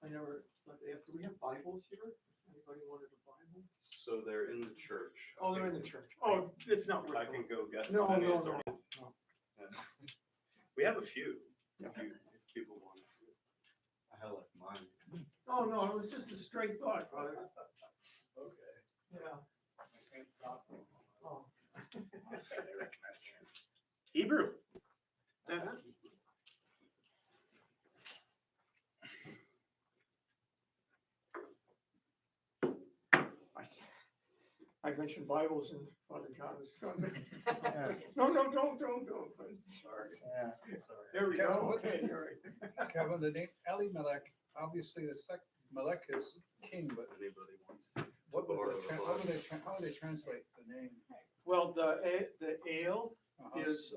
never thought to ask, do we have Bibles here? Anybody wanted a Bible? So they're in the church. Oh, they're in the church. Oh, it's not worth I can go get No, them. no, no. We have a few, Yeah. if people want. I have like mine. Oh, no, it was just a straight thought, brother. Okay. Yeah. I can't stop. Oh. I recognize that. Hebrew. That's I mentioned Bibles and Father John is going. No, don't. sorry. Yeah. Sorry. There we Kevin, go. what- Okay, you're right. Kevin, the name Elimelech, obviously Melech is king, but Anybody wants? what would Borrow the, the how would Bible. how would they translate the name? Well, the ale Uh-huh. is,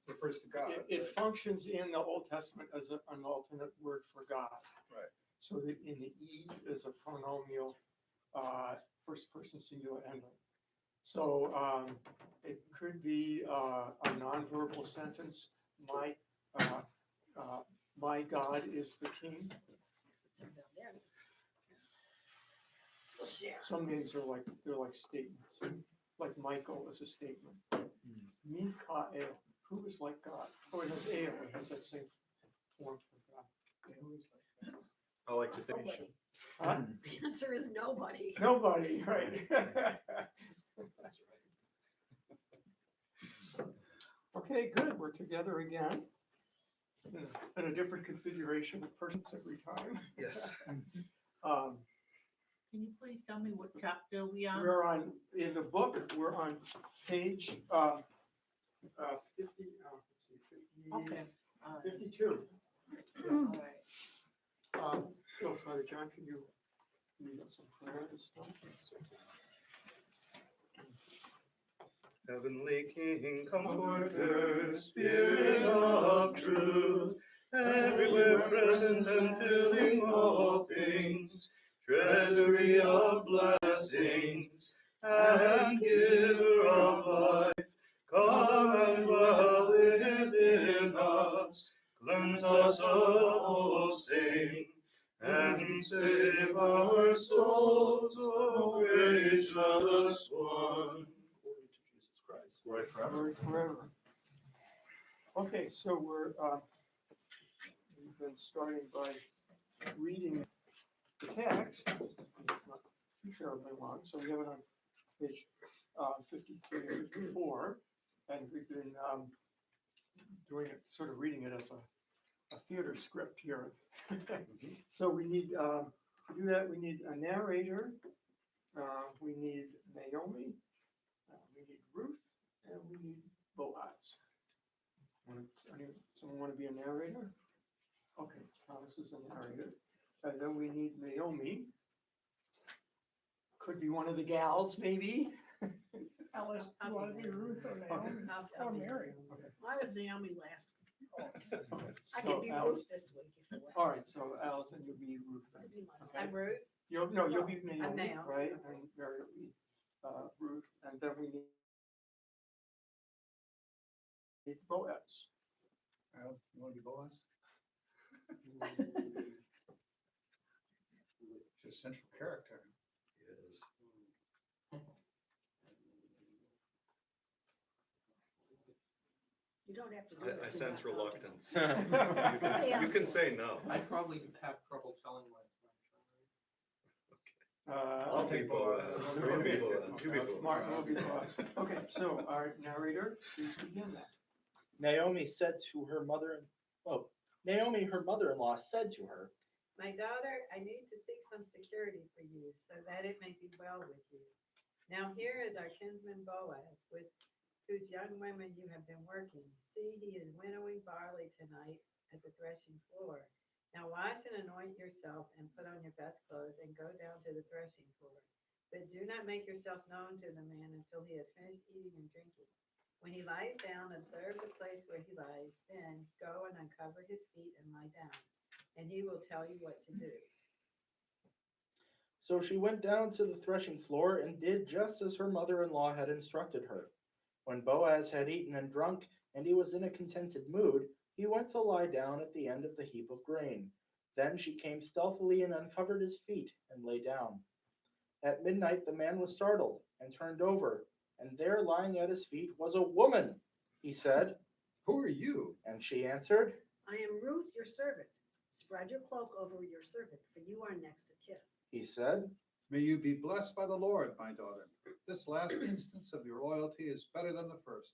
Refers to God. it right? functions in the Old Testament as an alternate word for God. Right. So that in the E is a pronomial, first person singular ending. So it could be a nonverbal sentence. My God is the king. Some names are like, they're like statements. Like Michael is a statement. Mikael, who is like God? Oh, it has Ale, it has that same form for God. I like to think. Nobody. Huh? The answer is nobody. Nobody, right? That's right. Okay, good, we're together again. In a different configuration of persons every time. Yes. Can you please tell me what chapter we are? We're on, in the book, we're on page 50, let's see, Okay. 52. All right. So, Father John, can you read us some prayer and stuff? Heavenly King, Comforter, Spirit of truth, everywhere present and filling all things, treasury of blessings, and giver of life, come and dwell within us, cleanse us of all sin, and save our souls, O gracious one. Glory to Jesus Christ, glory forever. Forever. Okay, so we've been starting by reading the text. It's not too terribly long, so we have it on page 53 and 54, and we've been doing it, sort of reading it as a theater script here. So we need, to do that, we need a narrator, we need Naomi, we need Ruth, and we need Boaz. Someone want to be a narrator? Okay, Thomas is a narrator. And then we need Naomi. Could be one of the gals, maybe. Alice, you want to be Ruth or Naomi or Mary? I was Naomi last week. I So can be Alice- Ruth this week if you want. All right, so Allison, you'll be Ruth then. It'll be my- Okay. I'm Ruth. You'll be Naomi, Naomi. right? And Mary will be Ruth, and then we need Boaz. Al, you want to be Boaz? It's a central character. Yes. You don't have to do it. I if you sense don't want to. reluctance. Somebody You else can do say it. no. I'd probably have trouble telling my I'll take Boaz. Boaz. You be Okay. Boaz. You be Boaz. Mark will be Boaz. Okay, so our narrator, please begin that. Naomi said to her mother, Naomi, her mother-in-law, said to her, My daughter, I need to seek some security for you so that it may be well with you. Now here is our kinsman Boaz, with whose young women you have been working. See, he is winnowing barley tonight at the threshing floor. Now wash and anoint yourself and put on your best clothes and go down to the threshing floor. But do not make yourself known to the man until he has finished eating and drinking. When he lies down, observe the place where he lies, then go and uncover his feet and lie down, and he will tell you what to do. So she went down to the threshing floor and did just as her mother-in-law had instructed her. When Boaz had eaten and drunk, and he was in a contented mood, he went to lie down at the end of the heap of grain. Then she came stealthily and uncovered his feet and lay down. At midnight the man was startled and turned over, and there lying at his feet was a woman. He said, Who are you? and she answered, I am Ruth, your servant. Spread your cloak over your servant, for you are next of kin. he said, May you be blessed by the Lord, my daughter. This last instance of your loyalty is better than the first.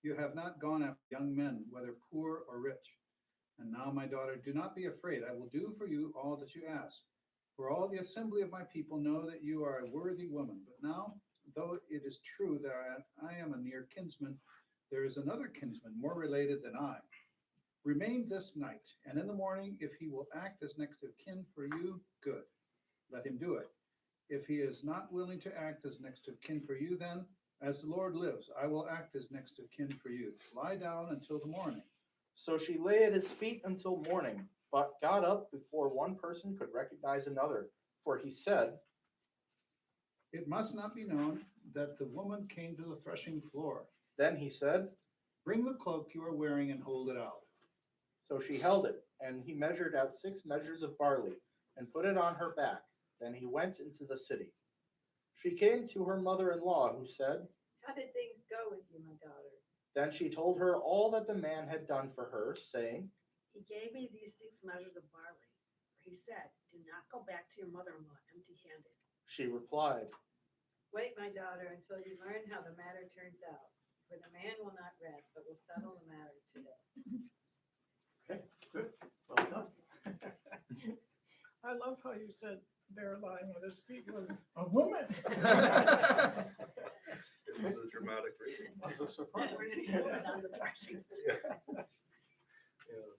You have not gone after young men, whether poor or rich. And now, my daughter, do not be afraid. I will do for you all that you ask. For all the assembly of my people know that you are a worthy woman. But now, though it is true that I am a near kinsman, there is another kinsman more related than I. Remain this night, and in the morning, if he will act as next of kin for you, good. Let him do it. If he is not willing to act as next of kin for you, then, as the Lord lives, I will act as next of kin for you. Lie down until the morning. So she lay at his feet until morning, but got up before one person could recognize another. For he said, It must not be known that the woman came to the threshing floor. then he said, Bring the cloak you are wearing and hold it out. so she held it, and he measured out 6 measures of barley, and put it on her back. Then he went into the city. She came to her mother-in-law, who said, How did things go with you, my daughter? then she told her all that the man had done for her, saying, He gave me these 6 measures of barley. For he said, do not go back to your mother-in-law empty-handed. she replied, Wait, my daughter, until you learn how the matter turns out. For the man will not rest, but will settle the matter today. Okay, good, well done. I love how you said there lying at his feet was a woman. It was a dramatic reading. That's a surprise. We're gonna get women on the threshing floor. Yeah.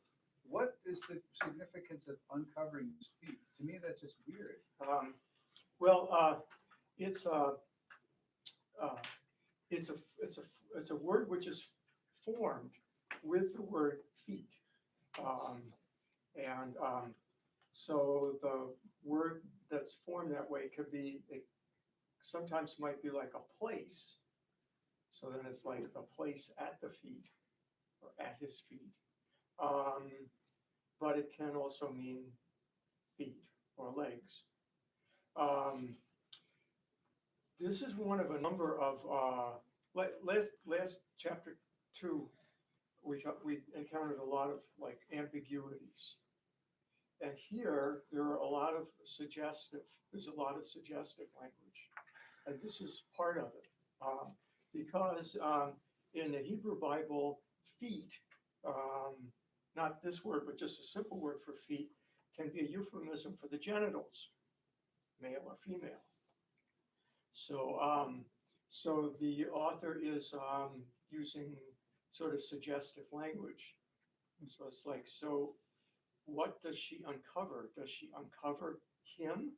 What is the significance of uncovering his feet? To me, that's just weird. Well, it's a word which is formed with the word feet. So the word that's formed that way could be, it sometimes might be like a place. So then it's like the place at the feet or at his feet. But it can also mean feet or legs. This is one of a number of, last chapter 2, we encountered a lot of like ambiguities. And here, there are a lot of there's a lot of suggestive language. And this is part of it. Because in the Hebrew Bible, feet, not this word, but just a simple word for feet, can be a euphemism for the genitals, male or female. So, so the author is using sort of suggestive language. And so it's like, so what does she uncover? Does she uncover him,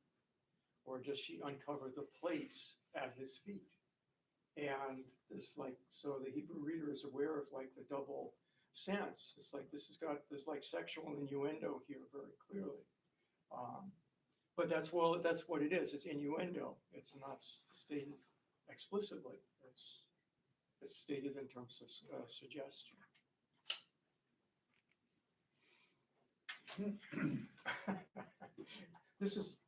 or does she uncover the place at his feet? And this, like, so the Hebrew reader is aware of like the double sense. It's like there's like sexual innuendo here very clearly. But that's what it is. It's innuendo. It's not stated explicitly. It's stated in terms of suggestion. This is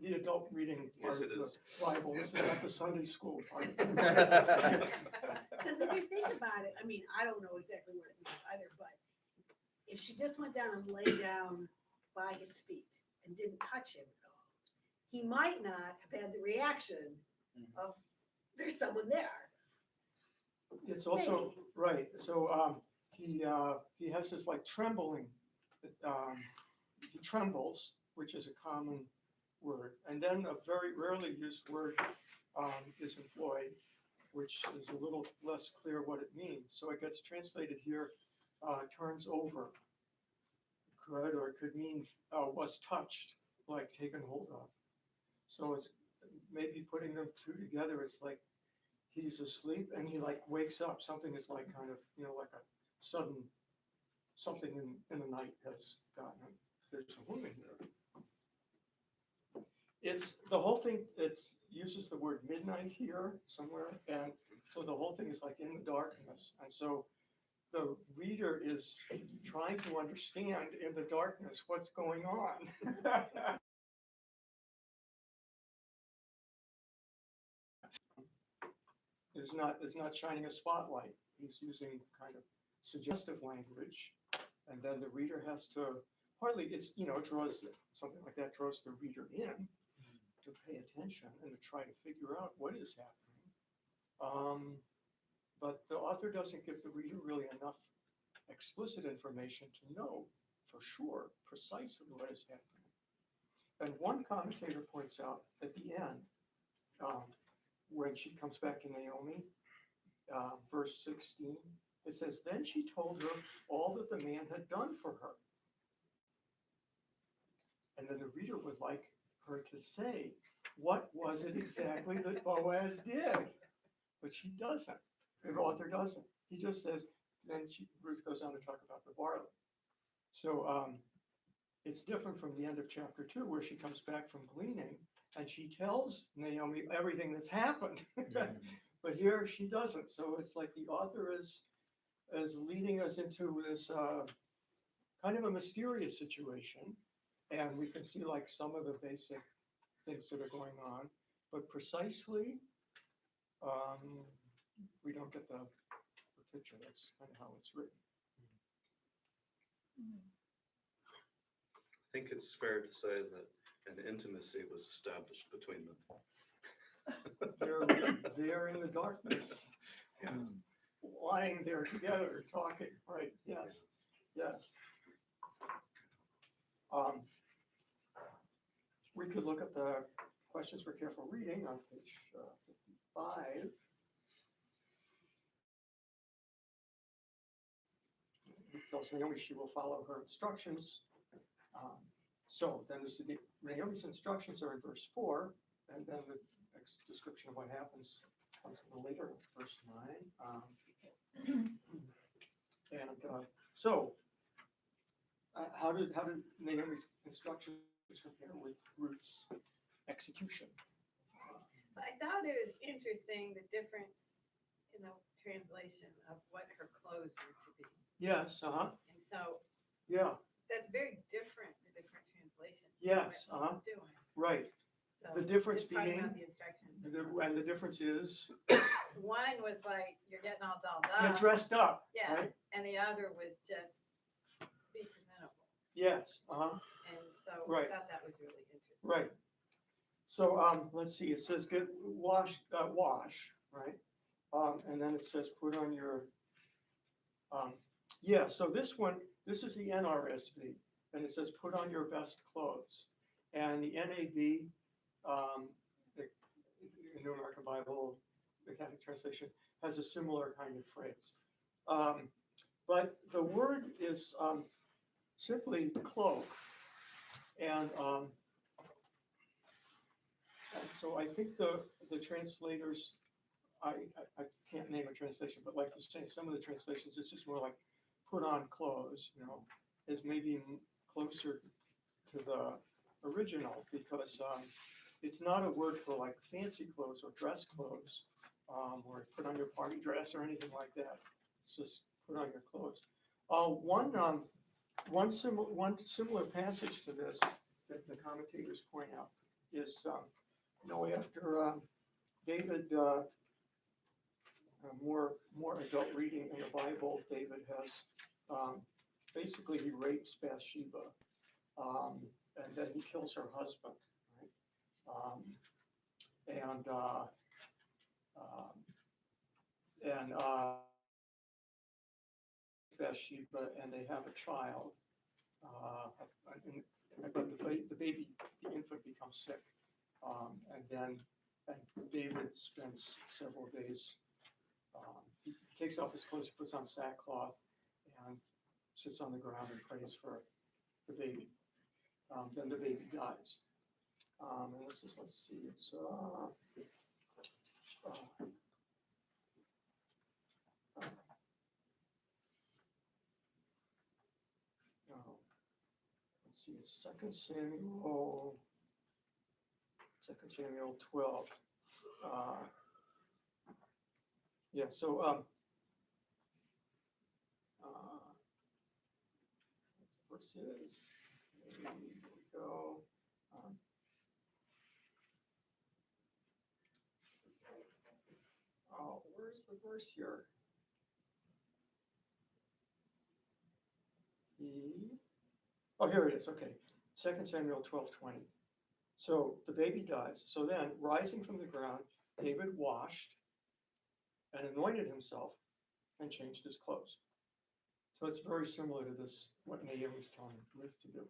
the adult reading part Yes, of it the is. Bible. This is not the Sunday school part. Because if you think about it, I mean, I don't know exactly what it means either, but if she just went down and lay down by his feet and didn't touch him at all, he might not have had the reaction of, there's someone there. It's also, right, so he has this like trembling, he trembles, which is a common word, and then a very rarely used word is employed, which is a little less clear what it means. So it gets translated here, turns over, could, or it could mean was touched, like taken hold of. So it's maybe putting them two together, it's like he's asleep and he like wakes up, something is like kind of, like a sudden, something in the night has gotten him. There's a woman here. It's the whole thing, it uses the word midnight here somewhere, and so the whole thing is like in the darkness. And so the reader is trying to understand in the darkness what's going on. Is not shining a spotlight. He's using kind of suggestive language, and then the reader has to hardly it's it draws something like that draws the reader in to pay attention and to try to figure out what is happening. But the author doesn't give the reader really enough explicit information to know for sure precisely what is happening. And one commentator points out at the end, when she comes back to Naomi, verse 16, it says, "Then she told her all that the man had done for her." And then the reader would like her to say, what was it exactly that Boaz did? But she doesn't. The author doesn't. He just says, then Ruth goes on to talk about the barley. So it's different from the end of chapter 2, where she comes back from gleaning and she tells Naomi everything that's happened. But here she doesn't. So it's like the author is leading us into this kind of a mysterious situation. And we can see like some of the basic things that are going on, but precisely, we don't get the picture. That's kind of how it's written. I think it's fair to say that an intimacy was established between them. They're in the darkness, Yeah. lying there together, talking, right? Yes, yes. We could look at the questions for careful reading on page 55. It tells Naomi she will follow her instructions. So then Naomi's instructions are in verse 4, and then the description of what happens comes a little later, verse 9. How did Naomi's instructions compare with Ruth's execution? I thought it was interesting, the difference in the translation of what her clothes were to be. Yes, And so yeah, that's very different, the different translations. Yes, What she's doing. right. So The difference just talking being, about the instructions. and the difference is, One was like, you're getting all dolled get up. dressed up, Yeah, right? and the other was just be presentable. Yes, And so Right. I thought that was really interesting. right. So, let's see, it says wash, right? And then it says put on your, yeah, so this is the NRSV, and it says put on your best clothes. And the NAB, the New American Bible, the Catholic translation, has a similar kind of phrase. But the word is simply cloak. And so I think the translators, I can't name a translation, but like you're saying, some of the translations, it's just more like put on clothes, is maybe closer to the original, because it's not a word for like fancy clothes or dress clothes, or put on your party dress or anything like that. It's just put on your clothes. One similar passage to this that the commentators point out is, after David, more adult reading in the Bible, David has, basically he rapes Bathsheba, and then he kills her husband, right? Bathsheba, and they have a child, but the infant becomes sick, and then David spends several days. He takes off his clothes, puts on sackcloth, and sits on the ground and prays for the baby. Then the baby dies. And this is, let's see, it's let's see, it's 2 Samuel 12. Yeah, so verse is. Here we go. Oh, where's the verse here? Oh, here it is, okay. 2 Samuel 12:20. So the baby dies. So then, rising from the ground, David washed and anointed himself and changed his clothes. So it's very similar to this, what Naomi's telling Ruth to do.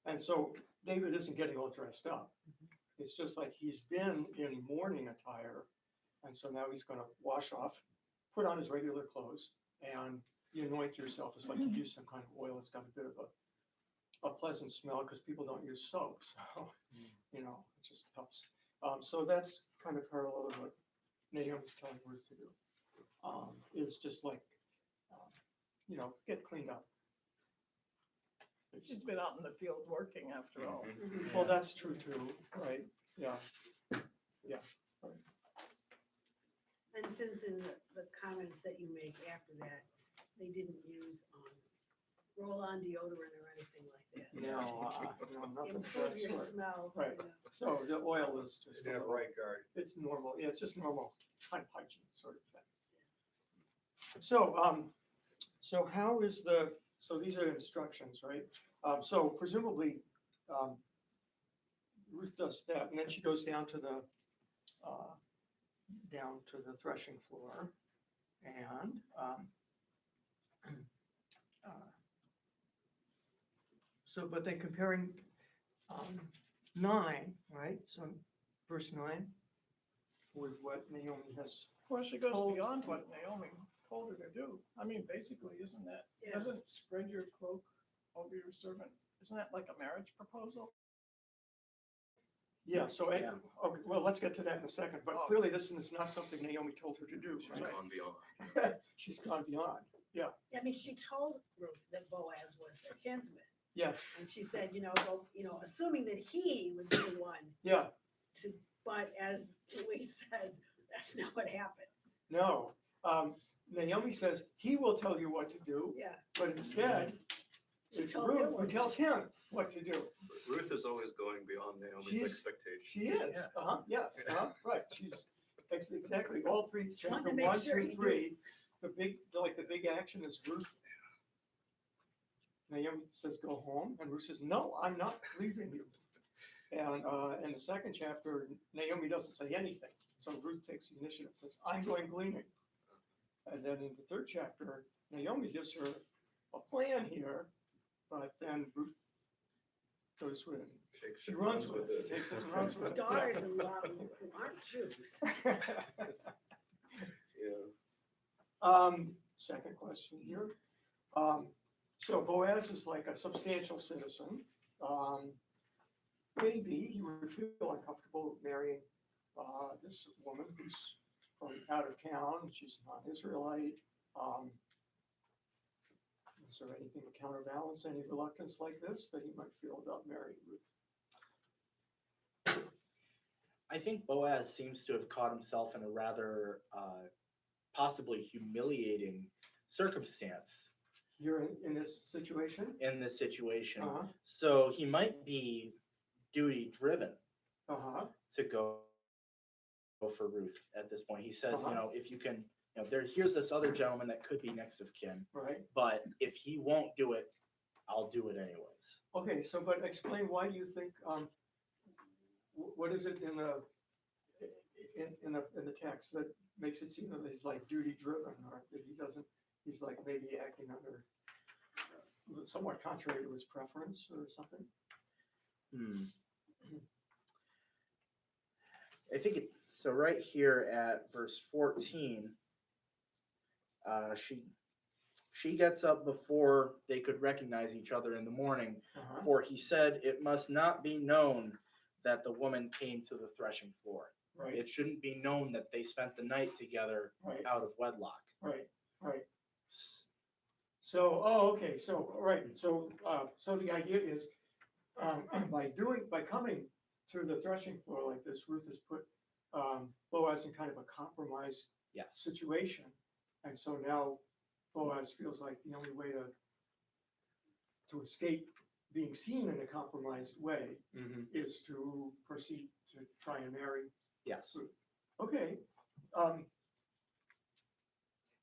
And so David isn't getting all dressed up. It's just like he's been in mourning attire. And so now he's going to wash off, put on his regular clothes, and you anoint yourself. It's like you use some kind of oil. It's got a bit of a pleasant smell because people don't use soap. So, it just helps. So that's kind of parallel to what Naomi's telling Ruth to do. Is just like, get cleaned up. She's been out in the field working after all. Well, that's true too, right? Yeah. And since in the comments that you make after that, they didn't use roll-on deodorant or anything like that. No, nothing of Improve that your sort. smell. Right. So the oil is just, They have right guard. it's normal, yeah, it's just normal kind of hygiene sort of thing. So how is so these are instructions, right? So presumably, Ruth does that, and then she goes down to the threshing floor, and but then comparing 9, right? So verse 9 with what Naomi has. Well, she goes Told- beyond what Naomi told her to do. I mean, basically, isn't that, Yeah. doesn't spread your cloak over your servant, isn't that like a marriage proposal? Yeah, so, Yeah. okay, well, let's get to that in a second, but Oh. clearly this is not something Naomi told her to do, She's right? gone beyond. She's gone beyond, I mean, she told Ruth that Boaz was their kinsman, yes, and she said, assuming that he would be the one yeah, but as Louise says, that's not what happened. no. Naomi says, he will tell you what to do, Yeah. but instead, She it's told him Ruth who what to tells him what to do. Ruth is always going beyond Naomi's She's- expectations. She is, yes, right, she's, exactly, all three, Just wanted chapter to make 1 sure through he knew. 3, the big action is Ruth. Naomi says, go home, and Ruth says, no, I'm not leaving you. And in the second chapter, Naomi doesn't say anything, so Ruth takes the initiative, says, I'm going gleaning. And then in the third chapter, Naomi gives her a plan here, but then Ruth goes with it. Takes She it, runs with it, she takes it and runs with it. Daughters-in-law who aren't Jews. Yeah. Second question here. So Boaz is like a substantial citizen. Maybe he would feel uncomfortable marrying this woman who's from out of town. She's not Israelite. Is there anything to counterbalance any reluctance like this that he might feel about marrying Ruth? I think Boaz seems to have caught himself in a rather possibly humiliating circumstance You're in this situation? in this situation. Uh-huh, So he might be duty driven uh-huh, to go for Ruth at this point. He says, Uh-huh. if you can, here's this other gentleman that could be next of kin, right. but if he won't do it, I'll do it anyways. Okay, so but explain why do you think, what is it in the text that makes it seem that he's like duty driven, or that he doesn't, he's like maybe acting under somewhat contrary to his preference or something? I think so right here at verse 14, she gets up before they could recognize each other in the morning, Uh-huh. for he said, it must not be known that the woman came to the threshing floor. Right, It shouldn't be known that they spent the night together right, out of wedlock. right. So, okay, so, right, so the idea is, by coming to the threshing floor like this, Ruth has put Boaz in kind of a compromise Yes. situation. And so now Boaz feels like the only way to escape being seen in a compromised way Mhm. is to proceed to try and marry. Yes. Okay.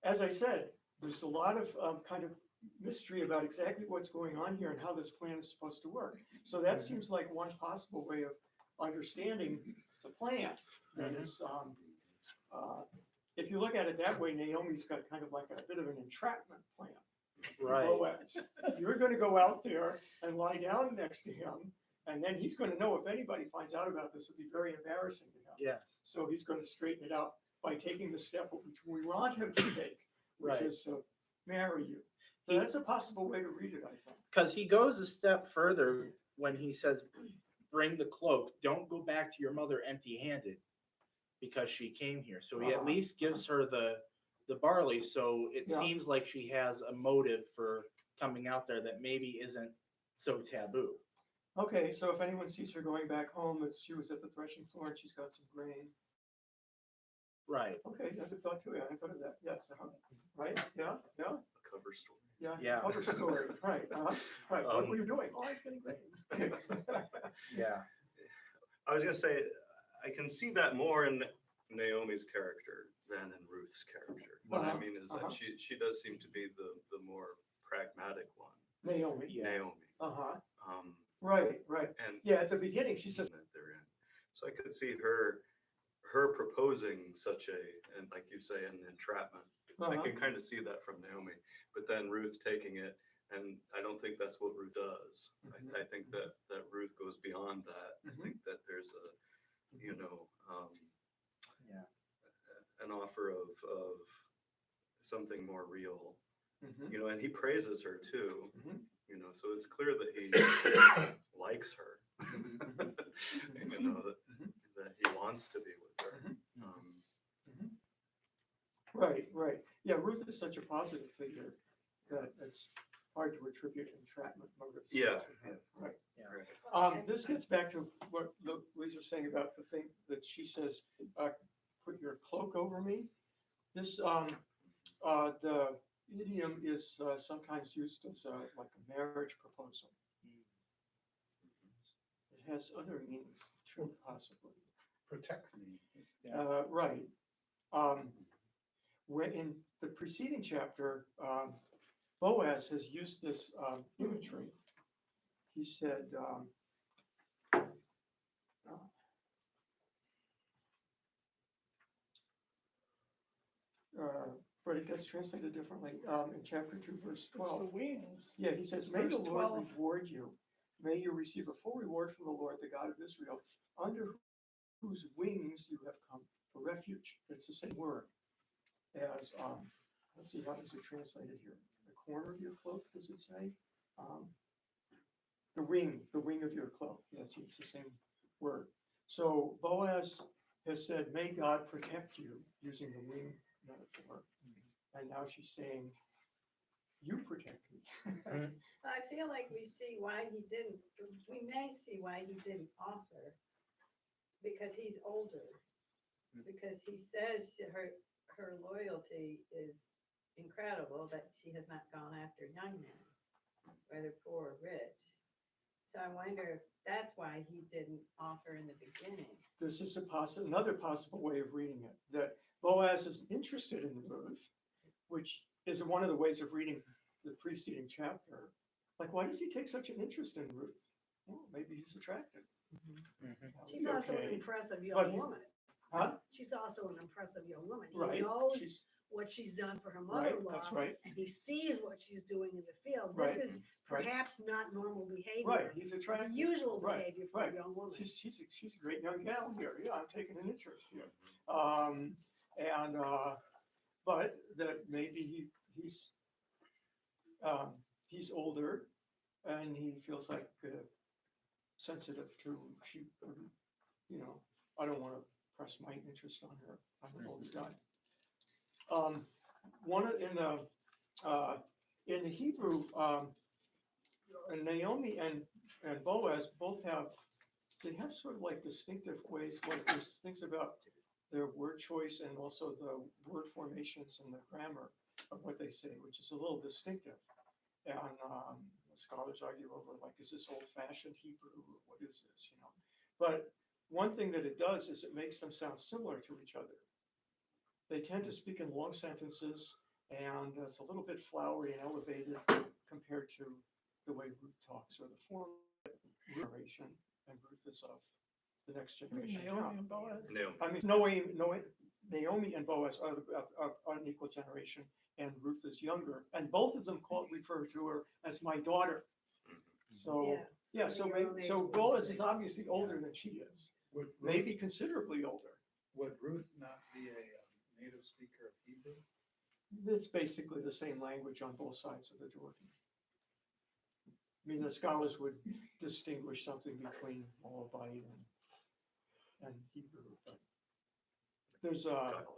As I said, there's a lot of kind of mystery about exactly what's going on here and how this plan is supposed to work. So that seems like one possible way of understanding the plan. That is, if you look at it that way, Naomi's got kind of like a bit of an entrapment plan. Right. Boaz. You're gonna go out there and lie down next to him, and then he's gonna know if anybody finds out about this, it'll be very embarrassing to him. Yeah. So he's gonna straighten it out by taking the step which we want him to take, which Right. is to marry you. So that's a possible way to read it, I think. Because he goes a step further when he says, "Bring the cloak. Don't go back to your mother empty-handed, because she came here." So he at least gives her the barley. So it Yeah. seems like she has a motive for coming out there that maybe isn't so taboo. Okay, so if anyone sees her going back home, it's she was at the threshing floor and she's got some grain. Right. Okay, that's a thought too. Yeah, I thought of that. Yes, right? Yeah, yeah, A cover story. yeah. Yeah. Cover story. Right. Right. What were you doing? Oh, I was getting grain. Yeah. I was gonna say, I can see that more in Naomi's character than in Ruth's character. What I mean is that she does seem to be the more pragmatic one, Naomi. Yeah. Naomi. Uh-huh. Um, Right, right. and Yeah, at the beginning, she says, that they're in. So I could see her proposing such and like you say, an entrapment. I uh-huh, can kind of see that from Naomi, but then Ruth taking it, and I don't think that's what Ruth does. Mhm. I think that Ruth goes beyond that. Mhm. I think that there's a, Yeah. an offer of something more real, mhm, and he praises her too, mhm. so it's clear that he likes her, Mhm. that he wants to be with her. Mhm. Um, Right, right. Yeah, Ruth is such a positive figure that it's hard to attribute entrapment motives. Yeah. to her. Right. right. This gets back to what Louise was saying about the thing that she says, put your cloak over me. This, the idiom is sometimes used as like a marriage proposal. It has other meanings too, possibly. Protect me. Right. When in the preceding chapter, Boaz has used this imagery. He said, but it gets translated differently in chapter 2, verse It's the 12. wings. Yeah, he says, "May Verse the Lord 12. reward you. May you receive a full reward from the Lord, the God of Israel, under whose wings you have come for refuge." It's the same word as, let's see, how is it translated here? The corner of your cloak, does it say? The wing of your cloak. Yes, it's the same word. So Boaz has said, "May God protect you," using the wing metaphor. And now she's saying, "You protect me." I feel like we may see why he didn't offer, because he's older. Because he says her loyalty is incredible, that she has not gone after young men, whether poor or rich. So I wonder if that's why he didn't offer in the beginning. This is another possible way of reading it, that Boaz is interested in Ruth, which is one of the ways of reading the preceding chapter. Like, why does he take such an interest in Ruth? Well, maybe he's attractive. That would She's be also an okay. impressive But young he- woman. Huh? She's also an impressive young woman. He Right. knows She's what she's done for her right. mother-in-law, That's right. and he sees what she's doing in the field. Right, This is right. perhaps not normal behavior. Right. He's The attractive. usual Right, behavior for right. a young woman. She's a great young gal here. Yeah, I'm taking an interest here. But that maybe he's older and he feels like sensitive to I don't want to press my interest on her. I'm an older guy. In the Hebrew, Naomi and Boaz both have sort of like distinctive ways. Like there's things about their word choice and also the word formations and the grammar of what they say, which is a little distinctive. And scholars argue over, like, is this old fashioned Hebrew or what is this, you know? But one thing that it does is it makes them sound similar to each other. They tend to speak in long sentences, and it's a little bit flowery and elevated compared to the way Ruth talks, or the form of generation, and Ruth is of the next generation. Naomi now. and Boaz. Naomi. I mean, Naomi and Boaz are an equal generation, and Ruth is younger, and both of them refer to her as my daughter. So, yeah, so your own age so would Boaz be is great. obviously older than she is, Would maybe considerably older. would Ruth not be a native speaker of Hebrew? It's basically the same language on both sides of the Jordan. I mean, the scholars would distinguish something between Moabite and Hebrew, but there's Dialect.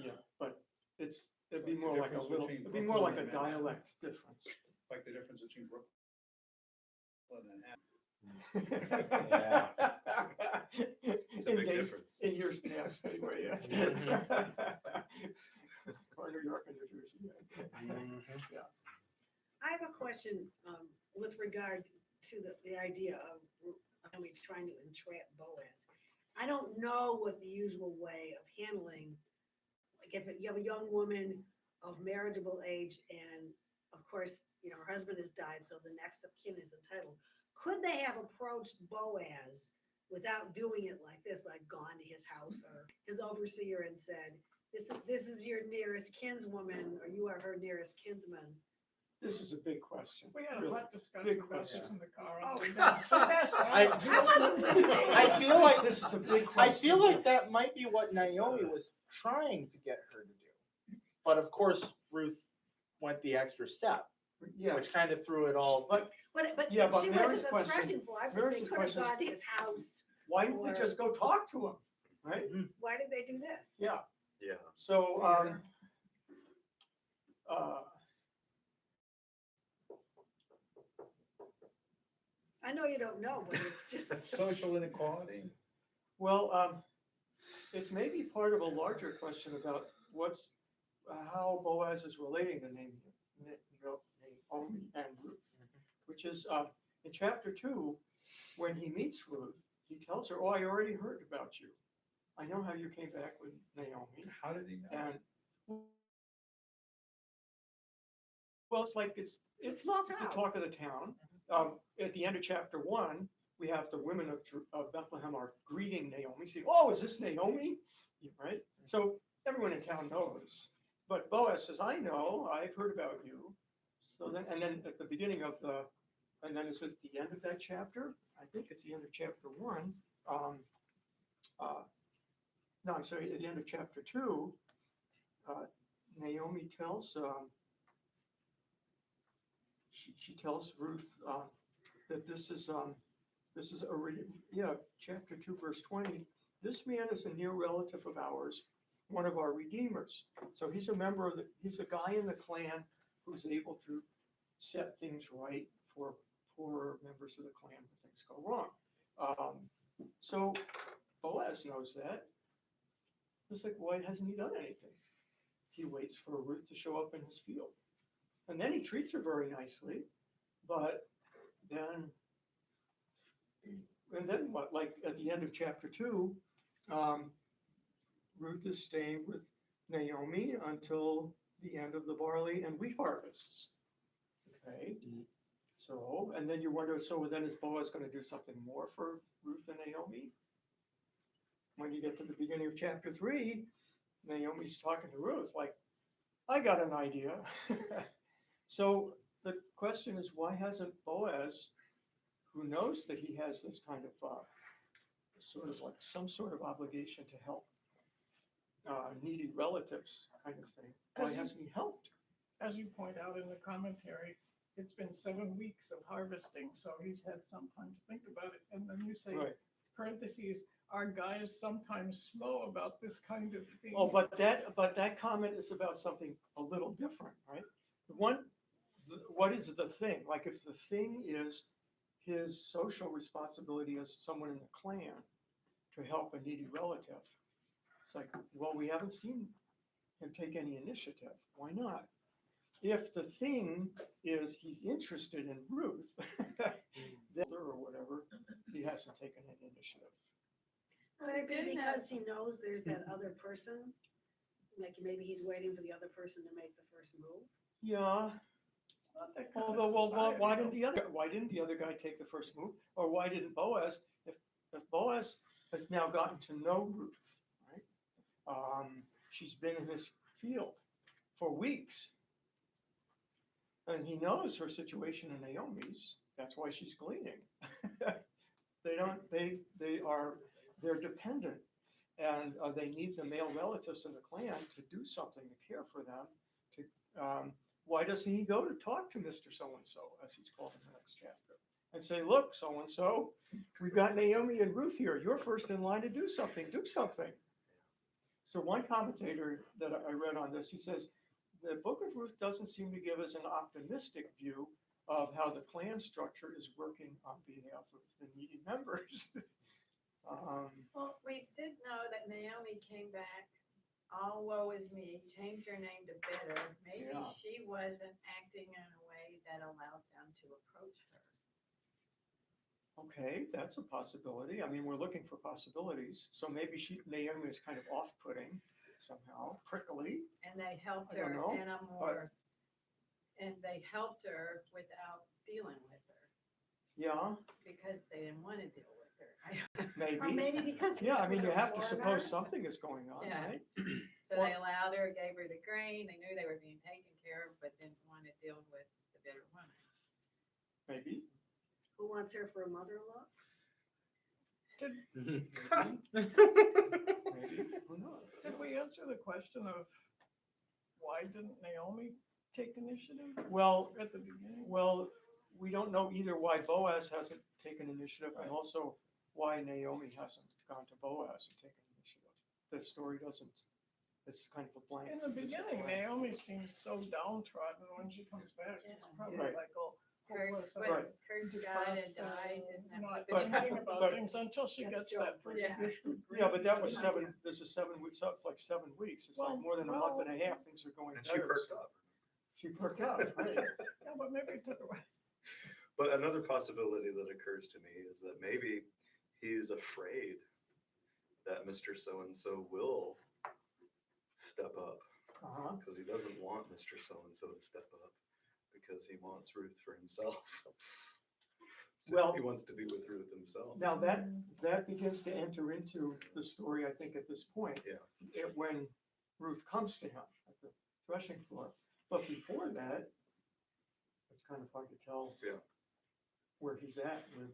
yeah, but it'd be Like the more like a difference little, between it'd be more like a Brooklyn and Manhattan. dialect difference. Like the difference between Brooklyn and Manhattan. It's a In big days, difference. in years past, anyway, yes. Or New York and New Jersey, yeah. I have a question, with regard to the idea of Naomi trying to entrap Boaz. I don't know what the usual way of handling, like if you have a young woman of marriageable age and of course, you know, her husband has died, so the next of kin is entitled. Could they have approached Boaz without doing it like this, like gone to his house or his overseer and said, this is your nearest kinswoman, or you are her nearest kinsman? This is a big question. We had a really. hot discussion Big about question. this in the car. Oh. I wasn't listening. I feel like This is a big I question. feel like that might be what Naomi was trying to get her to do. But of course, Ruth went the extra step, Yeah, which kind of threw it all. But Yeah, but she went to Mary's the question- threshing floor. I think Mary's they could have question is- gone to his house. why didn't they just go talk to him, right? Why did they do this? Yeah, Yeah. so, I know you don't know, but it's just. Social inequality? well, it's maybe part of a larger question about how Boaz is relating to Naomi and Ruth, which is, in chapter 2, when he meets Ruth, he tells her, oh, I already heard about you. I know how you came back with Naomi, How did he know? and well, it's like, it's small the town. talk of the town. At the end of chapter 1, we have the women of Bethlehem are greeting Naomi, saying, oh, is this Naomi? Yeah, right? So everyone in town knows. But Boaz says, I know, I've heard about you. So then, and then at the beginning of and then it's at the end of that chapter, I think it's the end of chapter 1. No, I'm sorry, at the end of chapter 2, Naomi tells, she tells Ruth that this is chapter 2, verse 20. This man is a near relative of ours, one of our redeemers. So he's a member of he's a guy in the clan who's able to set things right for poor members of the clan when things go wrong. So Boaz knows that. It's like, why hasn't he done anything? He waits for Ruth to show up in his field. And then he treats her very nicely, but then what, like at the end of chapter 2, Ruth is staying with Naomi until the end of the barley and wheat harvests. Okay, so, and then you wonder, so then is Boaz going to do something more for Ruth and Naomi? When you get to the beginning of chapter 3, Naomi's talking to Ruth like, I got an idea. So the question is, why hasn't Boaz, who knows that he has this kind of sort of like some sort of obligation to help needy relatives kind of thing, why hasn't he helped? As you point out in the commentary, it's been 7 weeks of harvesting, so he's had some time to think about it. And then you say, Right. parentheses, are guys sometimes slow about this kind of thing? Oh, but that comment is about something a little different, right? What is the thing? Like if the thing is his social responsibility as someone in the clan to help a needy relative, it's like, well, we haven't seen him take any initiative. Why not? if the thing is he's interested in Ruth, then, or whatever, he hasn't taken any initiative. Could it be because he knows there's that other person? Like maybe he's waiting for the other person to make the first move? Yeah, It's not that kind of although, well, society, why though. didn't the other guy take the first move? Or why didn't Boaz, if Boaz has now gotten to know Ruth, right? She's been in his field for weeks. And he knows her situation in Naomi's, that's why she's gleaning. They're dependent. And they need the male relatives in the clan to do something, to care for them. Why doesn't he go to talk to Mr. So-and-so, as he's called in the next chapter, and say, look, so-and-so, we've got Naomi and Ruth here. You're first in line to do something. Do something. So one commentator that I read on this, he says, the book of Ruth doesn't seem to give us an optimistic view of how the clan structure is working on behalf of the needy members. Well, we did know that Naomi came back, all woe is me, changed her name to bitter. Maybe Yeah. she wasn't acting in a way that allowed them to approach her. Okay, that's a possibility. I mean, we're looking for possibilities. So maybe Naomi is kind of off-putting somehow, prickly. And they helped I don't her know, in a more, and they helped her without dealing with her Yeah, because they didn't want to deal with her. Or maybe because. Yeah, I Ruth mean, was you a have to foreigner. suppose something is going on, Yeah. right? So they allowed her, gave her the grain. They knew they were being taken care of, but didn't want to deal with the bitter woman. Maybe. Who wants her for a mother-in-law? Maybe. Who knows? Did we answer the question of why didn't Naomi take initiative Well, at the beginning? we don't know either why Boaz hasn't taken initiative and also why Naomi hasn't gone to Boaz and taken initiative. The story doesn't, it's kind of a blank. In the It's a beginning, blank. Naomi seems so downtrodden when she comes back. She's probably Right. like, oh, Cursed, hopeless, Right. cursed God and depressed, died. And not But- thinking about but- things until she That's gets that true, first yeah. dish of Yeah, but that was greens. 7, this is 7 weeks, so it's like 7 weeks. It's like Well, more than a month and a half, things are going And she better. perked up. She perked up, right? Yeah, but maybe it took away. But another possibility that occurs to me is that maybe he's afraid that Mr. So-and-so will step up Uh-huh. because he doesn't want Mr. So-and-so to step up because he wants Ruth for himself. Well- He wants to be with Ruth himself. Now that begins to enter into the story, I think, at this point. Yeah. When Ruth comes to him at the threshing floor. But before that, it's kind of hard to tell Yeah. where he's at with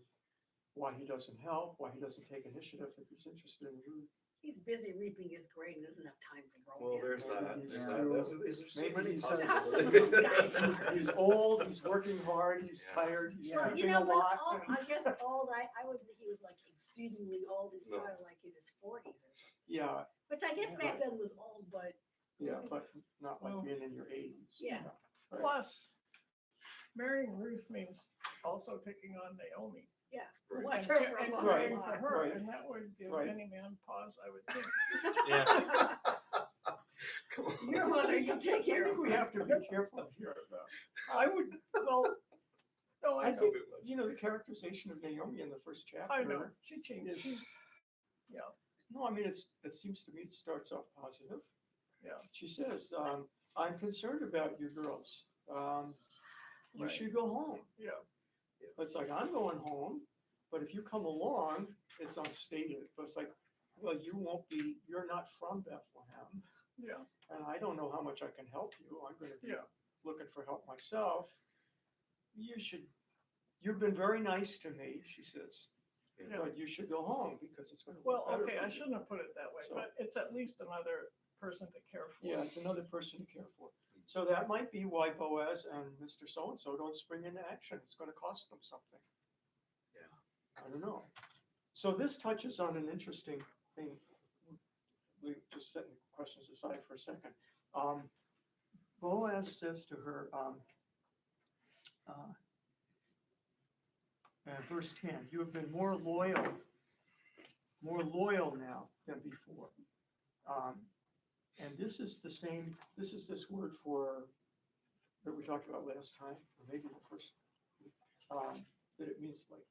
why he doesn't help, why he doesn't take initiative if he's interested in Ruth. He's busy reaping his grain and doesn't have time for romance. Well, there's that. Maybe There's he's that. too- Those are so maybe many he's- How some of possibilities. those guys are. He's old, he's working hard, he's Yeah. tired, he's Yeah. Well, you sleeping know, a with lot. old, I guess old, I would think he was like exceedingly old, he's No. probably like in his 40s or something. Yeah, Which I guess back Right. then was old, but yeah, but not like Well, being in your 80s. yeah. Right. Plus, marrying Ruth means also taking on Naomi. who Right. wants And her ca- for a and Right, caring mother-in-law? for her, right. and that would give Right. any man pause, I would think. Yeah. Come on. Your mother, you take I care think of we her. have to be careful here about, I would, well, No, I I know, think, you know, the characterization of Naomi in the first chapter. I know, she changed, is- she's, yeah, No, I mean, it seems to me it starts off positive. yeah. She says, I'm concerned about you girls. You Right. should go home. Yeah. It's like, I'm going home, but if you come along, it's unstated, but it's like, well, you're not from Bethlehem, Yeah, and I don't know how much I can help you. I'm gonna be yeah, looking for help myself. You've been very nice to me, she says, yeah. but you should go home because it's gonna. be Well, better okay, for I you." shouldn't have put it that way, So- but it's at least another person to care for. Yeah, it's another person to care for. So that might be why Boaz and Mr. So-and-so don't spring into action. It's gonna cost them something. Yeah. I don't know. So this touches on an interesting thing. We just setting questions aside for a second. Boaz says to her, verse 10, you have been more loyal now than before. And this is the same, this is this word for that we talked about last time, or maybe the first, that it means like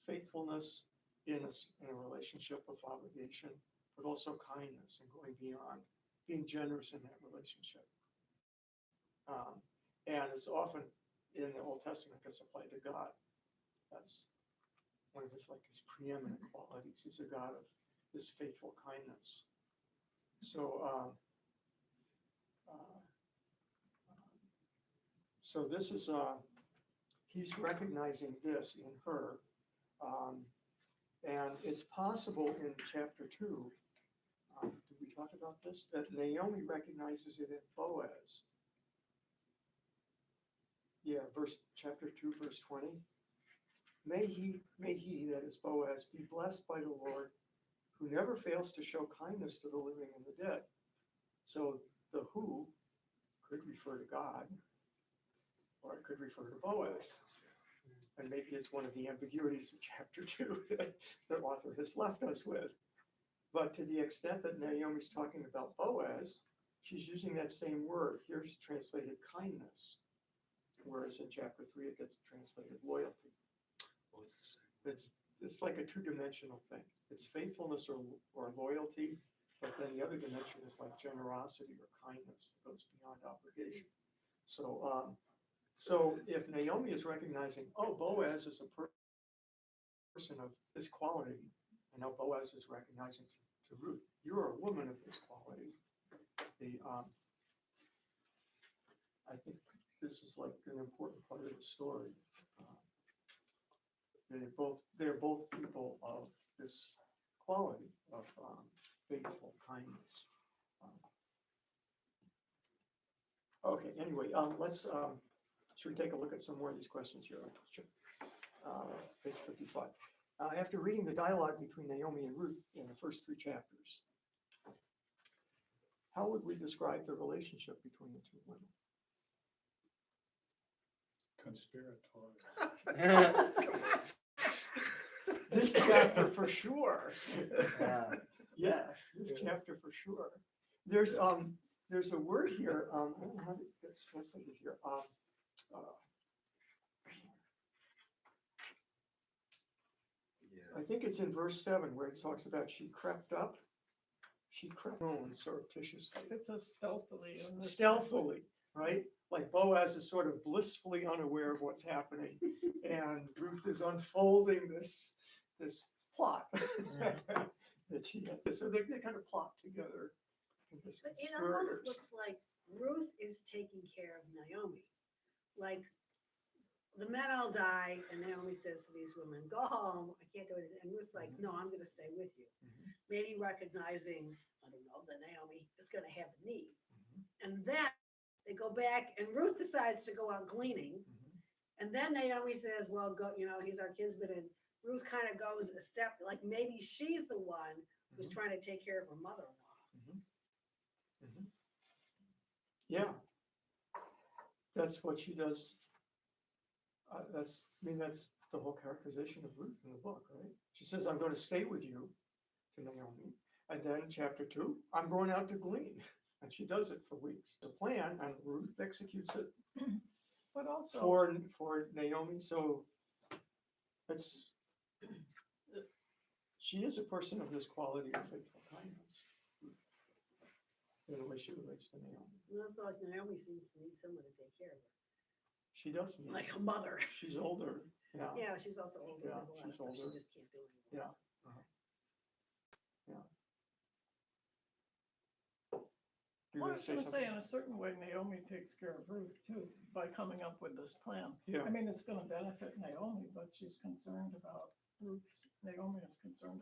faithfulness in in a relationship of obligation, but also kindness and going beyond, being generous in that relationship. And it's often in the Old Testament gets applied to God. That's one of his preeminent qualities. He's a God of this faithful kindness. So, so this is he's recognizing this in her, and it's possible in chapter 2. Did we talk about this? That Naomi recognizes it in Boaz. Yeah, chapter 2, verse 20. May he, that is Boaz, be blessed by the Lord, who never fails to show kindness to the living and the dead. So the who could refer to God, or it could refer to Boaz. And maybe it's one of the ambiguities of chapter 2 that the author has left us with. But to the extent that Naomi's talking about Boaz, she's using that same word. Here's translated kindness, whereas in chapter 3 it gets translated loyalty. Well, it's the same. It's like a two-dimensional thing. It's faithfulness or loyalty, but then the other dimension is like generosity or kindness that goes beyond obligation. So, so if Naomi is recognizing, oh, Boaz is a person of this quality, and now Boaz is recognizing to Ruth, you're a woman of this quality. I think this is like an important part of the story. They're both people of this quality of faithful kindness. Okay, anyway, should we take a look at some more of these questions here? Sure. Page 55. After reading the dialogue between Naomi and Ruth in the first 3 chapters, how would we describe the relationship between the 2 women? Conspiratorial. This chapter for sure. Yes, this Yeah. chapter for sure. There's a word here. I don't know how it gets translated here. I think it's in verse 7 where it talks about she crept on surreptitiously. It's a stealthily. in this Stealthily, right? Like Boaz is sort of blissfully unaware of what's happening, and Ruth is unfolding this plot that she has. So they kind of plot together in this But it almost conspirators. looks like Ruth is taking care of Naomi. Like the men all die, and Naomi says to these women, "Go home. I can't do anything." And Ruth's like, "No, I'm going to stay with you." Mhm. Maybe recognizing, I don't know, that Naomi is going to have a need. Mhm. And then they go back, and Ruth decides to go out gleaning. Mhm. And then Naomi says, "Well, go. He's our kinsman." And Ruth kind of goes a step, like maybe she's the one who's Mhm. trying to take care of her mother-in-law. Mhm. Mhm. Yeah, that's what she does. That's the whole characterization of Ruth in the book, right? She says, "I'm going to stay with you," to Naomi, and then chapter 2, "I'm going out to glean," and she does it for weeks. The plan, and Ruth executes it But also, for Naomi. So she is a person of this quality of faithful kindness in the way she relates to Naomi. And it's like Naomi seems to need someone to take care of her, She does need. like a mother. She's older. Yeah. Yeah, she's also older. Yeah, There's a lot of she's stuff she older. just can't do anymore. Yeah. You're I gonna was say going to say, something? in a certain way, Naomi takes care of Ruth too, by coming up with this plan. Yeah. I mean, it's going to benefit Naomi, but Naomi is concerned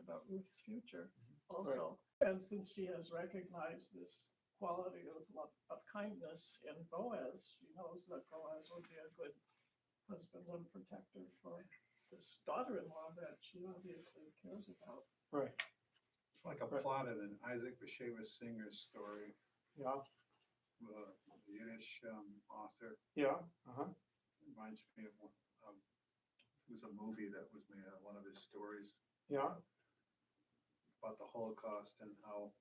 about Ruth's future also. And since she has recognized this quality of love, of kindness in Boaz, she knows that Boaz would be a good husband and protector for this daughter-in-law that she obviously cares about. Right. It's like a Right. plot in an Isaac Bashevis Singer's story, Yeah. a Yiddish author. Yeah. Uh-huh. Reminds me of one. It was a movie that was made out of one of his stories Yeah. about the Holocaust and how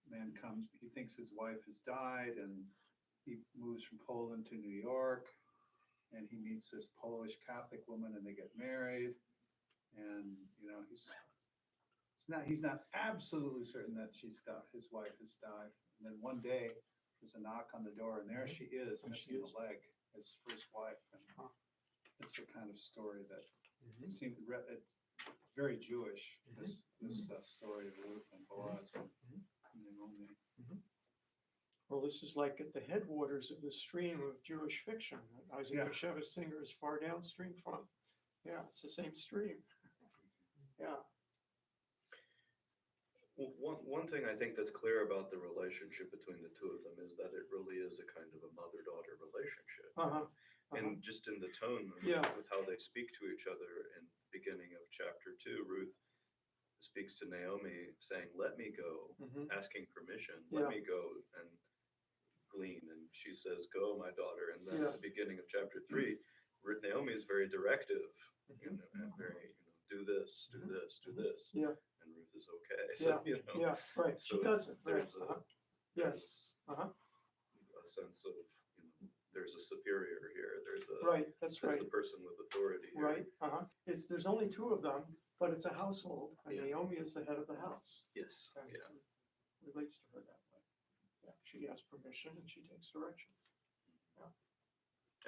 man comes. He thinks his wife has died, and he moves from Poland to New York, and he meets this Polish Catholic woman, and they get married. And he's not absolutely certain that his wife has died. And then one day, there's a knock on the door, and there she is, And she missing is. a leg, his first wife. And it's the kind of story that seemed it's very Jewish. This story of Ruth and Boaz and Naomi. Well, this is like at the headwaters of the stream of Jewish fiction that Isaac Yeah. Bashevis Singer is far downstream from. Yeah, it's the same stream. Yeah. One thing I think that's clear about the relationship between the two of them is that it really is a kind of a mother-daughter relationship. Uh-huh. And just in the tone Yeah. with how they speak to each other in the beginning of chapter 2, Ruth speaks to Naomi saying, "Let me go," asking permission, "Let me go and glean." And she says, "Go, my daughter." And then at the beginning of chapter 3, Naomi is very directive, and very, do this, do this, do this. Yeah. And Ruth is okay. So, Yeah, right. She so doesn't. Right. there's Yes. a sense of, there's a superior here. There's a Right. That's there's right. a person with authority here. Right. There's only two of them, but it's a household, and Yeah. Naomi is the head of the house. Yes. And Yeah. Ruth relates to her that way. Yeah. She asks permission and she takes directions.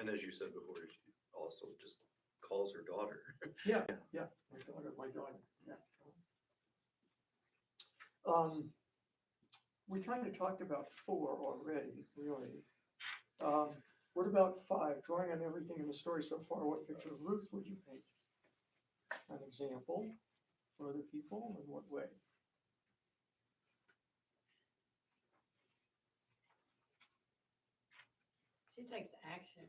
And as you said before, she also just calls her daughter. Yeah. Yeah. My daughter. Yeah. We kind of talked about 4 already, really. What about 5? Drawing on everything in the story so far, what picture of Ruth would you paint? An example for other people, in what way? She takes action.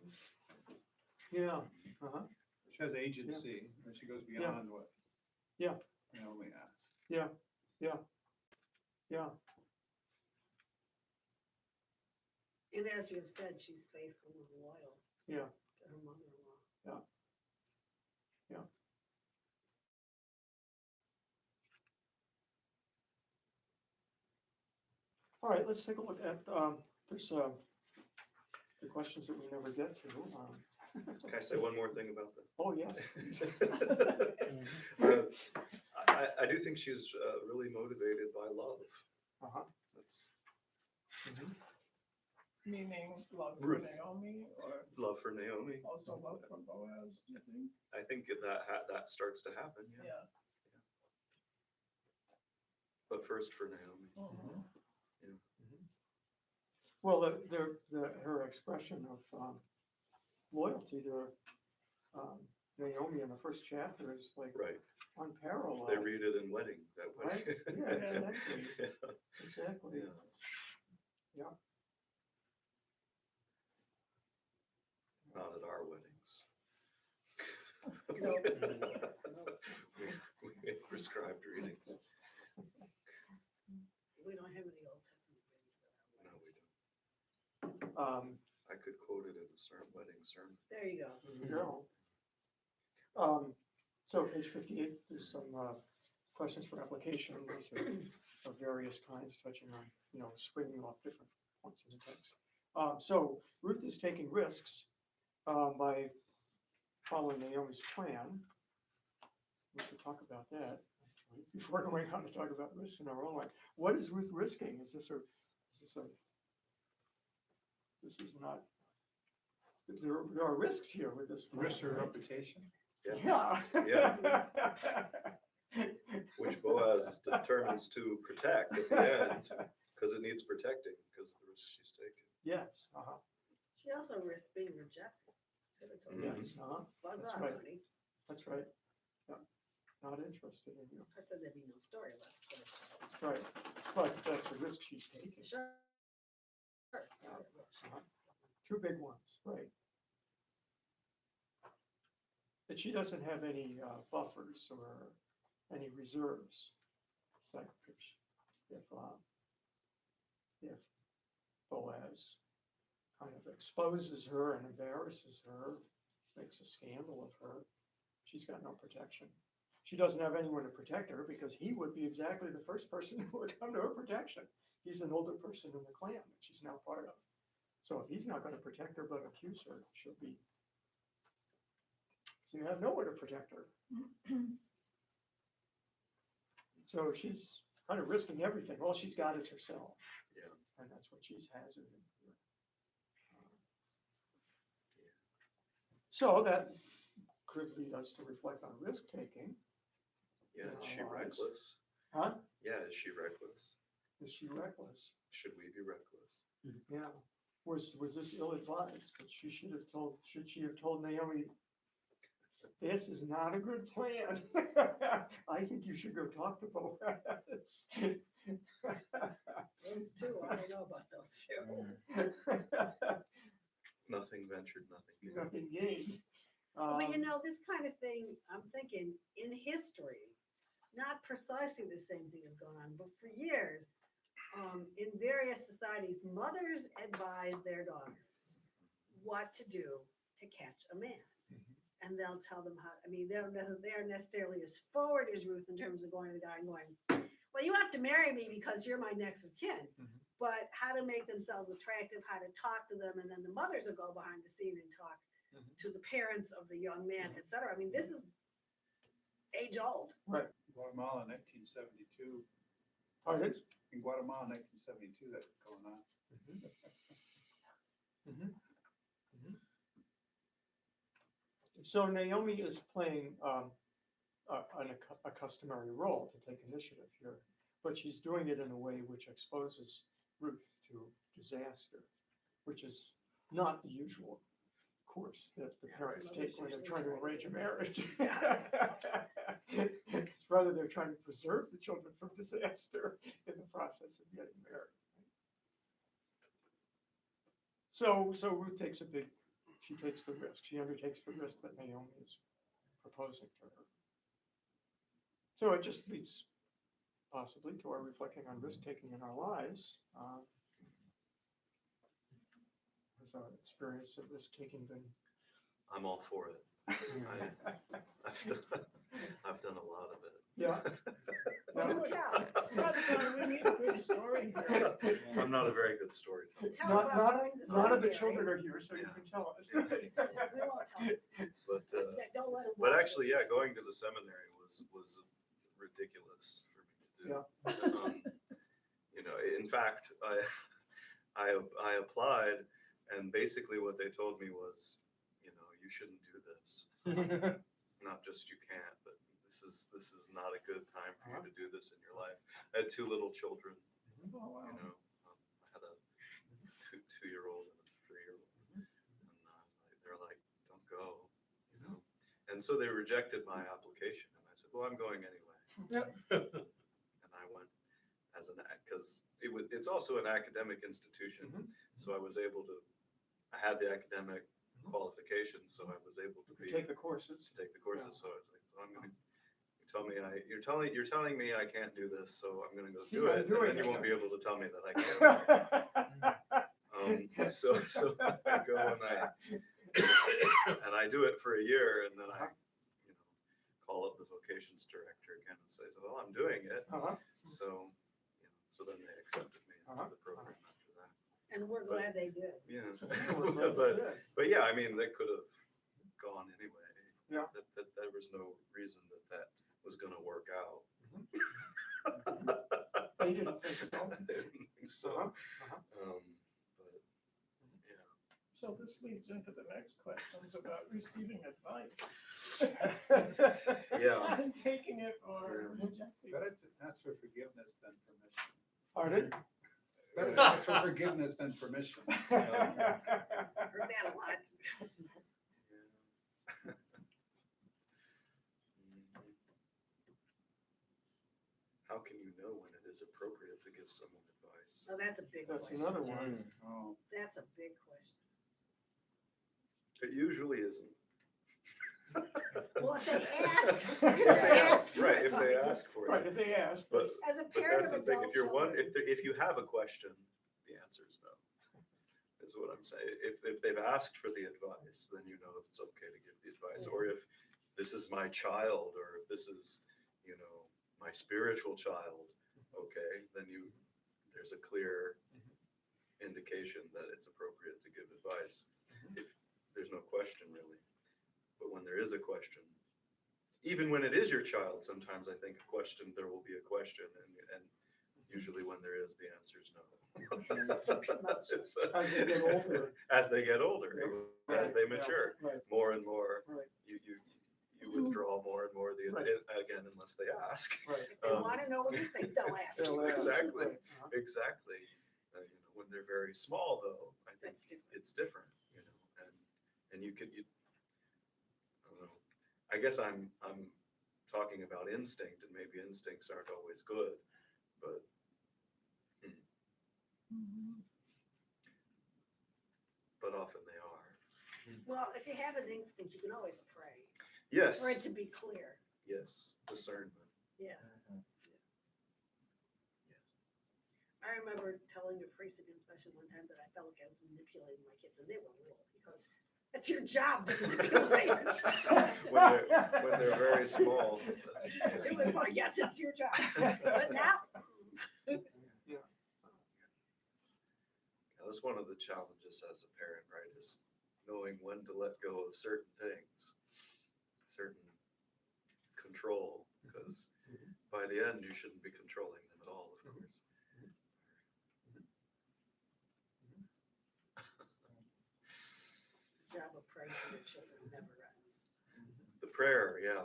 Yeah. She has agency, and she goes beyond what Yeah. Naomi asks. Yeah. And as you have said, she's faithful and loyal Yeah. to her mother-in-law. All right, let's take a look at, there's the questions that we never get to. Can I say one more thing about that? Oh, yes. I do think she's really motivated by love. That's Meaning love for Ruth. Naomi or love for Naomi. also love for Boaz, do you think? I think that starts to happen. Yeah. Yeah. But first for Naomi. Mhm. Well, her expression of loyalty to Naomi in the first chapter is like Right. unparalleled. They read it in wedding that way. Right? Yeah, exactly. Yeah. Exactly. Yeah. Not at our weddings. We have prescribed readings. We don't have any Old Testament readings. No, we don't. Um, I could quote it in a wedding sermon. There you go. There you go. So page 58, there's some questions for application. These are of various kinds, touching on, swinging off different points in the text. So Ruth is taking risks by following Naomi's plan. We could talk about that before going on to talk about risks in our own life. What is Ruth risking? This is not, there are risks here with this plan. Risk her reputation. Yeah. Which Boaz determines to protect at the end, because it needs protecting, because of the risks she's taking. Yes, She also risks being rejected. yes, Buzz That's off, right. honey. that's right. Yeah, not interested in you. I said there'd be no story left. That's right, but that's the risk she's taking. Sure. Two big ones, right. But she doesn't have any buffers or any reserves. It's like if Boaz kind of exposes her and embarrasses her, makes a scandal of her, she's got no protection. She doesn't have anyone to protect her because he would be exactly the first person who would come to her protection. He's an older person in the clan that she's now part of. So if he's not gonna protect her but accuse her, she'll be. So you have nowhere to protect her. So she's kind of risking everything. All she's got is herself. Yeah. And that's what she's hazarding here. So that could lead us to reflect on risk taking. Yeah, is she Lies. reckless? Huh? Yeah, is she reckless? Is she reckless? Should we be reckless? Yeah. Was this ill advised? But she should she have told Naomi, this is not a good plan. I think you should go talk to Boaz. Those two, I don't know about those two. Nothing ventured, nothing gained. Nothing gained. But you know, this kind of thing, I'm thinking, in history, not precisely the same thing is going on, but for years, in various societies, mothers advise their daughters what to do to catch a man. And they'll tell them how, I mean, they aren't necessarily as forward as Ruth in terms of going to the guy and going, well, you have to marry me because you're my next of kin. But how to make themselves attractive, how to talk to them, and then the mothers will go behind the scene and talk to the parents of the young man, et cetera. I mean, this is age old. Right. Guatemala, 1972. Pardon? In Guatemala, 1972, that's going on. So Naomi is playing a customary role to take initiative here, but she's doing it in a way which exposes Ruth to disaster, which is not the usual course that the parents take when they're trying to arrange a marriage. It's rather they're trying to preserve the children from disaster in the process of getting married. So Ruth takes she takes the risk. She undertakes the risk that Naomi is proposing to her. So it just leads possibly to our reflecting on risk taking in our lives. Has our experience of risk taking been? I'm all for it. I've done a lot of it. Yeah. Do tell. We need a good story here. I'm not a very good storyteller. Tell Not- about going to None of the seminary. children are here, so you can tell us. We won't tell you. But Don't let them but watch actually, this. yeah, going to the seminary was ridiculous for me to do. You know, in fact, I applied, and basically what they told me was, you know, you shouldn't do this. Not just you can't, but this is not a good time for you to do this in your life. I had two little children. Oh, wow. You know, I had a two-year-old and a 3-year-old, and they're like, "Don't go," you know. And so they rejected my application, and I said, "Well, I'm going anyway." And I went as because it's also an academic institution, so I was able to. I had the academic qualifications, so I was able to Take the courses. take the courses. So I was like, "So I'm going to." You're telling me I can't do this, so I'm going to go See, do I'm it, and doing then you it. won't be able to tell me that I can't. So I go and I do it for a year, and then I, you know, call up the vocations director again and say, "Well, I'm doing it." So, you know, so then they accepted me into the program after that. And we're glad they did. Yeah, But but yeah, I mean, they could have gone anyway. Yeah. That there was no reason that was going to work out. they didn't think so. I didn't think so. But yeah. So this leads into the next questions about receiving advice. Yeah. And taking it or rejecting it. Better to ask for forgiveness than permission. Pardon? Better to ask for forgiveness than permission. Heard that a lot. How can you know when it is appropriate to give someone advice? Oh, that's a big That's question. another one. Oh, That's a big question. It usually isn't. Well, if they ask, Right, if they ask for Right, it. if they ask. But as a but parent that's of the thing. adult If you're children. if you have a question, the answer is no. Is what I'm saying. If they've asked for the advice, then you know it's okay to give the advice. Or if this is my child, or if this is, you know, my spiritual child, okay, then there's a clear indication that it's appropriate to give advice. If there's no question really, but when there is a question, even when it is your child, sometimes I think there will be a question, and usually when there is, the answer is no. It's, As they get older. as they get older, Right, as they yeah, mature, right. more and more, Right. you withdraw more and more, Right. again, unless they ask. Right. If they want to know what you think, they'll ask They'll you. ask. Exactly. Right, uh-huh. Exactly. When they're very small, though, I think That's different. it's different, and I don't know, I guess I'm talking about instinct, and maybe instincts aren't always good, but often they are. Well, if you have an instinct, you can always pray, Yes, for it to be clear. yes, discernment. Yeah. I remember telling a priest in confession one time that I felt like I was manipulating my kids, and they were little, because it's your job to manipulate. When they're very small, that's- Do it for, yes, it's your job. But now, That's one of the challenges as a parent, right? Is knowing when to let go of certain things, certain control, because by the end, you shouldn't be controlling them at all, of course. the job of praying for your children never ends. The prayer, yeah.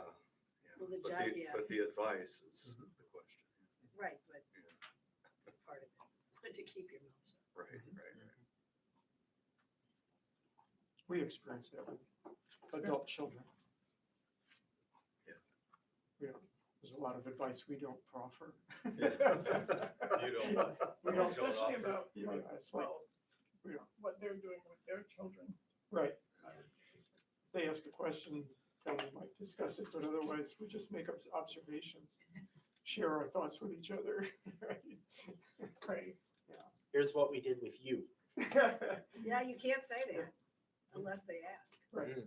Well, the But job, yeah. But the advice is the question. Right, but Yeah. that's part of it. But to keep your mouth shut. Right. We experience that with adult children. Yeah. There's a lot of advice we don't proffer. Yeah. We don't Especially offer. about, Yeah, it's like, we don't, what they're doing with their children. right. They ask a question, then we might discuss it, but otherwise we just make observations, share our thoughts with each other. Right. Here's what we did with you. Yeah, you can't say that unless they ask. Right.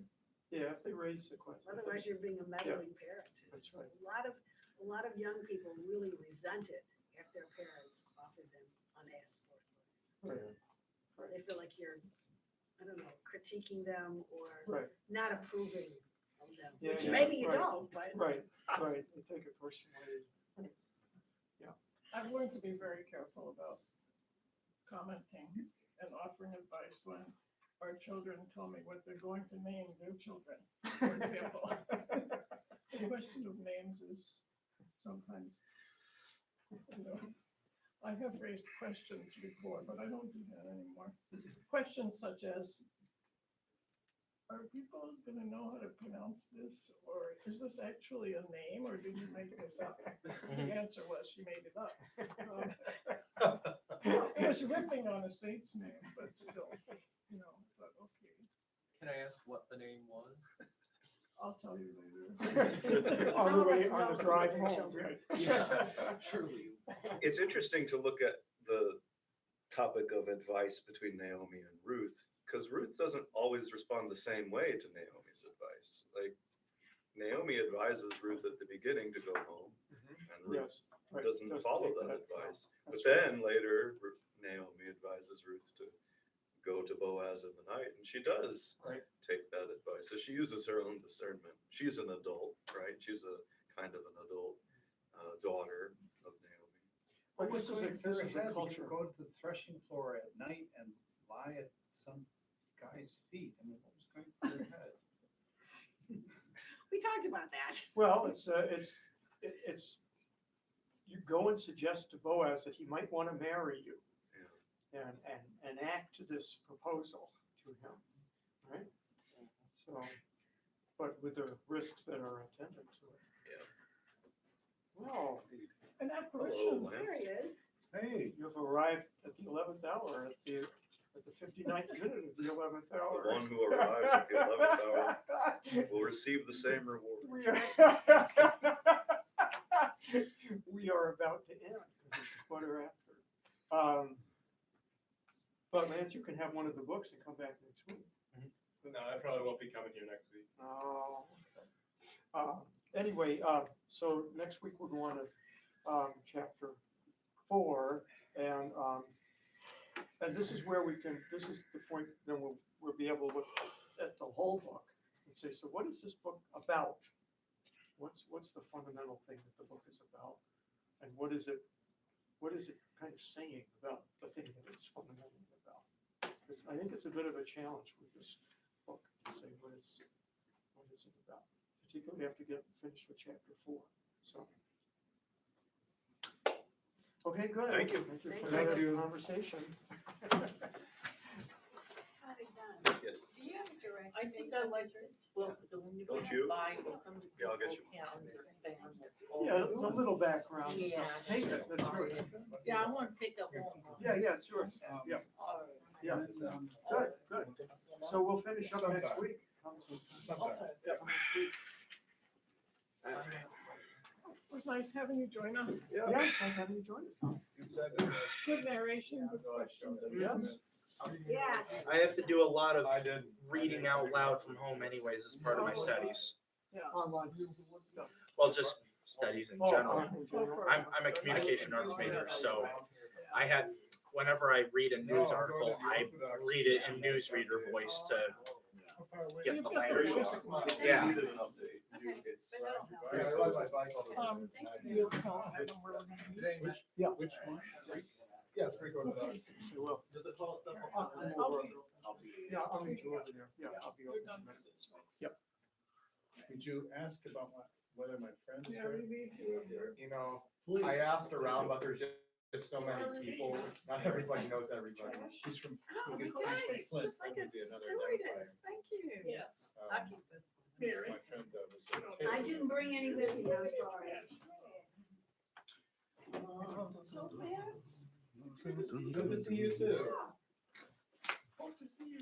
Yeah, if they raise the question. Otherwise, you're being a meddling parent. That's right. A lot of young people really resent it if their parents offer them unasked for advice. Right. They feel like you're, I don't know, critiquing them or Right, not approving of them, Yeah, which yeah, maybe you right. don't, but right. They take it personally. I've learned to be very careful about commenting and offering advice when our children tell me what they're going to name their children, for example. The question of names is sometimes, I have raised questions before, but I don't do that anymore. Questions such as, are people going to know how to pronounce this? Or is this actually a name, or did you make this up? The answer was she made it up. It was riffing on a saint's name, but still, but okay, Can I ask what the name was? I'll tell you later. On Some the of way, us on know the some drive of their home, children. right. Yeah, surely. It's interesting to look at the topic of advice between Naomi and Ruth, because Ruth doesn't always respond the same way to Naomi's advice. Like, Naomi advises Ruth at the beginning to go home, and Ruth Yes. right. doesn't follow take that advice. But That's right. then later, Naomi advises Ruth to go to Boaz in the night, and she does Right. take that advice. So she uses her own discernment. She's an adult, right? She's a kind of an adult daughter of Naomi. But What this was is a, going through this her is a head? You culture. could go to the threshing floor at night and lie at some guy's feet. I mean, what was going through her head? we talked about that. Well, it's, you go and suggest to Boaz that he might want to marry you. And act this proposal to him, right? So, but with the risks that are attendant to it. Yeah. Well, An Hello, apparition. There Lance. he is. Hey, you've arrived at the 11th hour, at the 59th minute of the 11th hour. The one who arrives at the 11th hour will receive the same reward. We are about to end because it's a quarter after. But Lance, you can have one of the books and come back next week. No, I probably won't be coming here next week. Oh, okay. Anyway, so next week we're going to chapter 4, and And this is where we can, this is the point, then we'll be able to look at the whole book and say, so what is this book about? What's the fundamental thing that the book is about? And what is it kind of saying about the thing that it's fundamentally about? I think it's a bit of a challenge with this book to say what it's about, particularly after getting finished with chapter 4. So. Okay, good. Thank you. Thank you Thank for that you. conversation. Probably done. Yes. Do you have a direction? I think I like it. Well, when you Don't you? buy them, Yeah, I'll get you. calendar thing. Yeah, it's a little background. so Yeah. Take it, that's yours. Yeah, I want to take that home. Yeah, it's yours. Yeah, All right. yeah. And, Good. So we'll finish up next week. It was nice having you join us. Yeah, it's nice having you join us. Good narration, good questions. and Yeah. comments. Yeah. I have to do a lot of I did. reading out loud from home anyways as part of my studies. Yeah. Online. Well, just studies in Oh, general. in general. I'm a communication arts major, so I had, whenever I read a news article, I read it in newsreader voice to get the language. Yeah. Okay, but it'll help. You tell us when we're gonna meet. Yeah. which one? Yeah, it's pretty close to that. So we'll. I'll be- Yeah, I'll meet you over there. Yeah, I'll be over You're there. done with this, right? Did you ask about whether my friends Yeah, are? maybe if you were here. You know, I asked around, but there's just so many people. Not everybody knows everybody. She's from. Oh, he's you from guys, Flint. just like That a would be another stewardess, thank you. Yes. I'll keep this. Mary. My friend was. I didn't bring any with me, I'm sorry. So, Vance, Good to see you too. hope to see you.